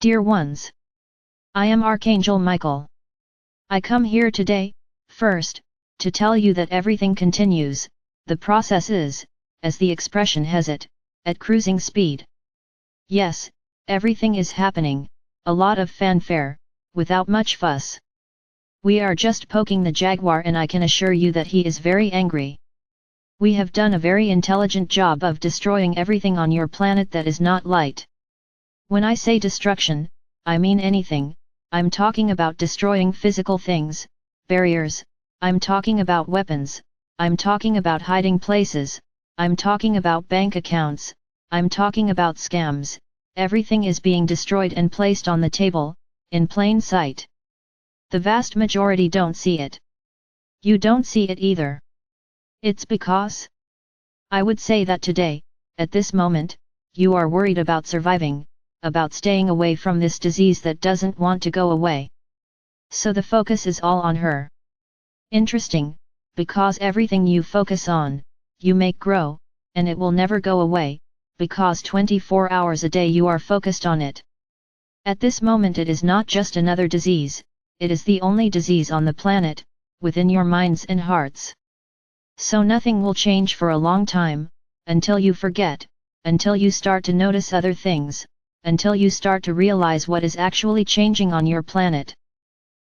Dear ones, I am Archangel Michael. I come here today, first, to tell you that everything continues, the process is, as the expression has it, at cruising speed. Yes, everything is happening, a lot of fanfare, without much fuss. We are just poking the jaguar and I can assure you that he is very angry. We have done a very intelligent job of destroying everything on your planet that is not light. When I say destruction, I mean anything. I'm talking about destroying physical things, barriers, I'm talking about weapons, I'm talking about hiding places, I'm talking about bank accounts, I'm talking about scams. Everything is being destroyed and placed on the table, in plain sight. The vast majority don't see it. You don't see it either. It's because I would say that today, at this moment, you are worried about surviving, about staying away from this disease that doesn't want to go away. So the focus is all on her. Interesting, because everything you focus on, you make grow, and it will never go away, because 24 hours a day you are focused on it. At this moment it is not just another disease, it is the only disease on the planet, within your minds and hearts. So nothing will change for a long time, until you forget, until you start to notice other things, until you start to realize what is actually changing on your planet.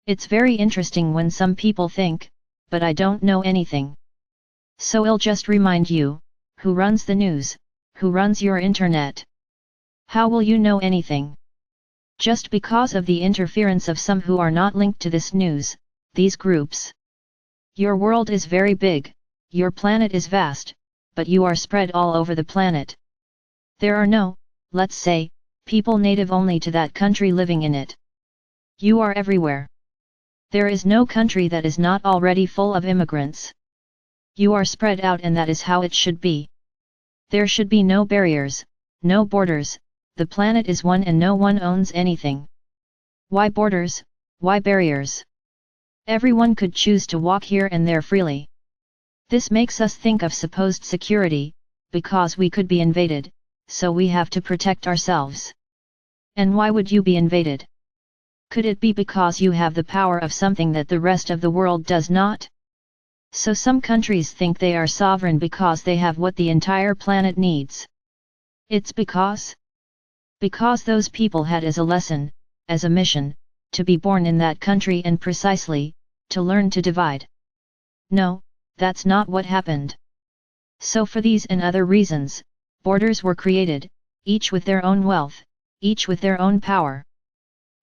It's very interesting when some people think, but I don't know anything. So I'll just remind you, who runs the news, who runs your internet? How will you know anything? Just because of the interference of some who are not linked to this news, these groups. Your world is very big. Your planet is vast, but you are spread all over the planet. There are no, let's say, people native only to that country living in it. You are everywhere. There is no country that is not already full of immigrants. You are spread out and that is how it should be. There should be no barriers, no borders, the planet is one and no one owns anything. Why borders, why barriers? Everyone could choose to walk here and there freely. This makes us think of supposed security, because we could be invaded, so we have to protect ourselves. And why would you be invaded? Could it be because you have the power of something that the rest of the world does not? So some countries think they are sovereign because they have what the entire planet needs. It's because those people had as a lesson, as a mission, to be born in that country and precisely, to learn to divide. No, that's not what happened. So for these and other reasons, borders were created, each with their own wealth, each with their own power.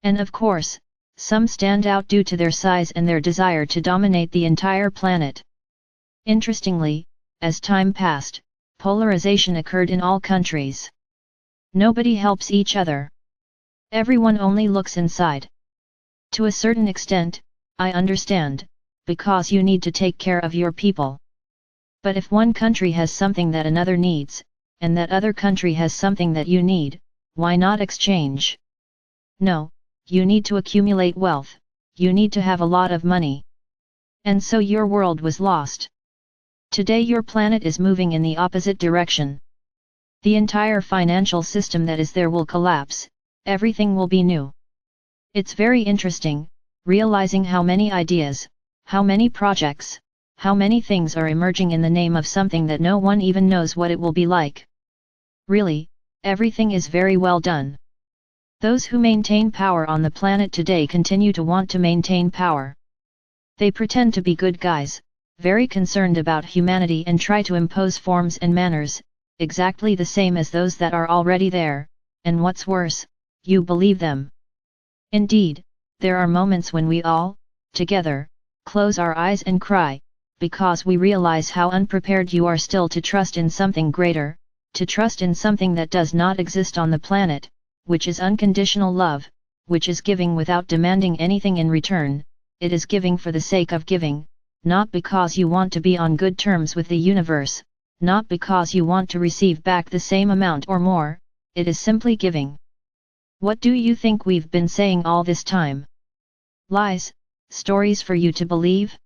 And of course, some stand out due to their size and their desire to dominate the entire planet. Interestingly, as time passed, polarization occurred in all countries. Nobody helps each other. Everyone only looks inside. To a certain extent, I understand, because you need to take care of your people. But if one country has something that another needs, and that other country has something that you need, why not exchange? No, you need to accumulate wealth, you need to have a lot of money. And so your world was lost. Today your planet is moving in the opposite direction. The entire financial system that is there will collapse, everything will be new. It's very interesting, realizing how many ideas, how many projects, how many things are emerging in the name of something that no one even knows what it will be like. Really, everything is very well done. Those who maintain power on the planet today continue to want to maintain power. They pretend to be good guys, very concerned about humanity and try to impose forms and manners, exactly the same as those that are already there, and what's worse, you believe them. Indeed, there are moments when we all, together, close our eyes and cry, because we realize how unprepared you are still to trust in something greater, to trust in something that does not exist on the planet, which is unconditional love, which is giving without demanding anything in return. It is giving for the sake of giving, not because you want to be on good terms with the universe, not because you want to receive back the same amount or more, it is simply giving. What do you think we've been saying all this time? Lies, stories for you to believe?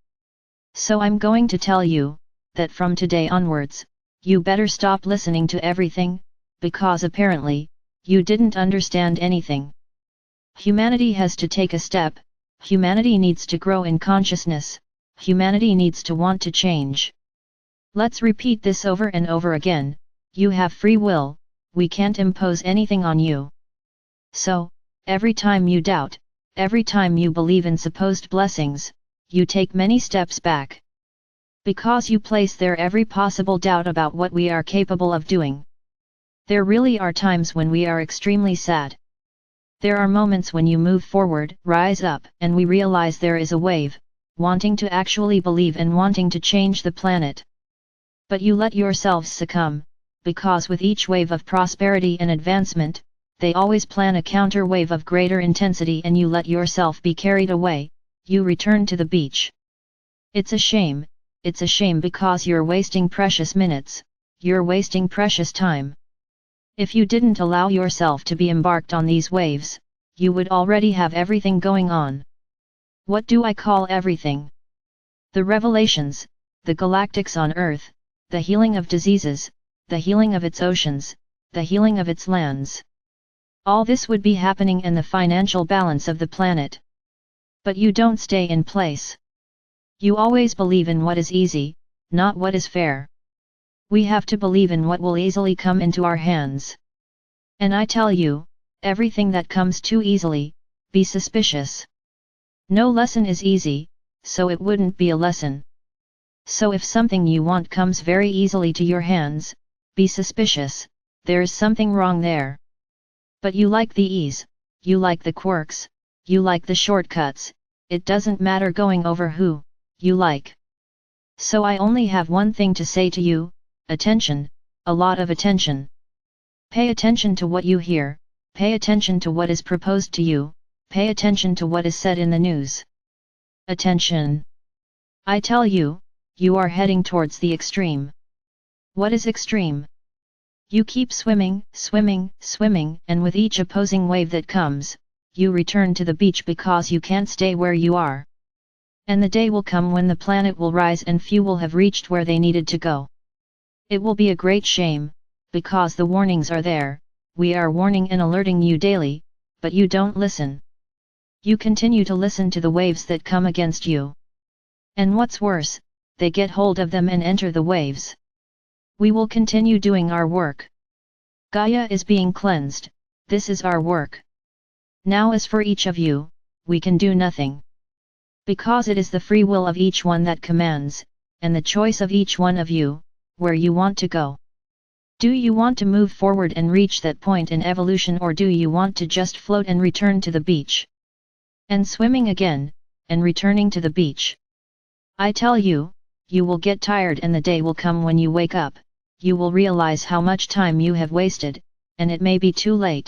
So I'm going to tell you, that from today onwards, you better stop listening to everything, because apparently, you didn't understand anything. Humanity has to take a step, humanity needs to grow in consciousness, humanity needs to want to change. Let's repeat this over and over again. You have free will, we can't impose anything on you. So, every time you doubt, every time you believe in supposed blessings, you take many steps back. Because you place there every possible doubt about what we are capable of doing. There really are times when we are extremely sad. There are moments when you move forward, rise up, and we realize there is a wave, wanting to actually believe and wanting to change the planet. But you let yourselves succumb, because with each wave of prosperity and advancement, they always plan a counter wave of greater intensity and you let yourself be carried away, you return to the beach. It's a shame because you're wasting precious minutes, you're wasting precious time. If you didn't allow yourself to be embarked on these waves, you would already have everything going on. What do I call everything? The revelations, the galactics on Earth, the healing of diseases, the healing of its oceans, the healing of its lands. All this would be happening in the financial balance of the planet. But you don't stay in place. You always believe in what is easy, not what is fair. We have to believe in what will easily come into our hands. And I tell you, everything that comes too easily, be suspicious. No lesson is easy, so it wouldn't be a lesson. So if something you want comes very easily to your hands, be suspicious, there is something wrong there. But you like the ease, you like the quirks, you like the shortcuts, it doesn't matter going over who you like. So I only have one thing to say to you, attention, a lot of attention. Pay attention to what you hear, pay attention to what is proposed to you, pay attention to what is said in the news. Attention! I tell you, you are heading towards the extreme. What is extreme? You keep swimming, swimming, swimming, and with each opposing wave that comes, you return to the beach because you can't stay where you are. And the day will come when the planet will rise and few will have reached where they needed to go. It will be a great shame, because the warnings are there, we are warning and alerting you daily, but you don't listen. You continue to listen to the waves that come against you. And what's worse, they get hold of them and enter the waves. We will continue doing our work. Gaia is being cleansed, this is our work. Now as for each of you, we can do nothing. Because it is the free will of each one that commands, and the choice of each one of you, where you want to go. Do you want to move forward and reach that point in evolution, or do you want to just float and return to the beach? And swimming again, and returning to the beach. I tell you, you will get tired and the day will come when you wake up, you will realize how much time you have wasted, and it may be too late.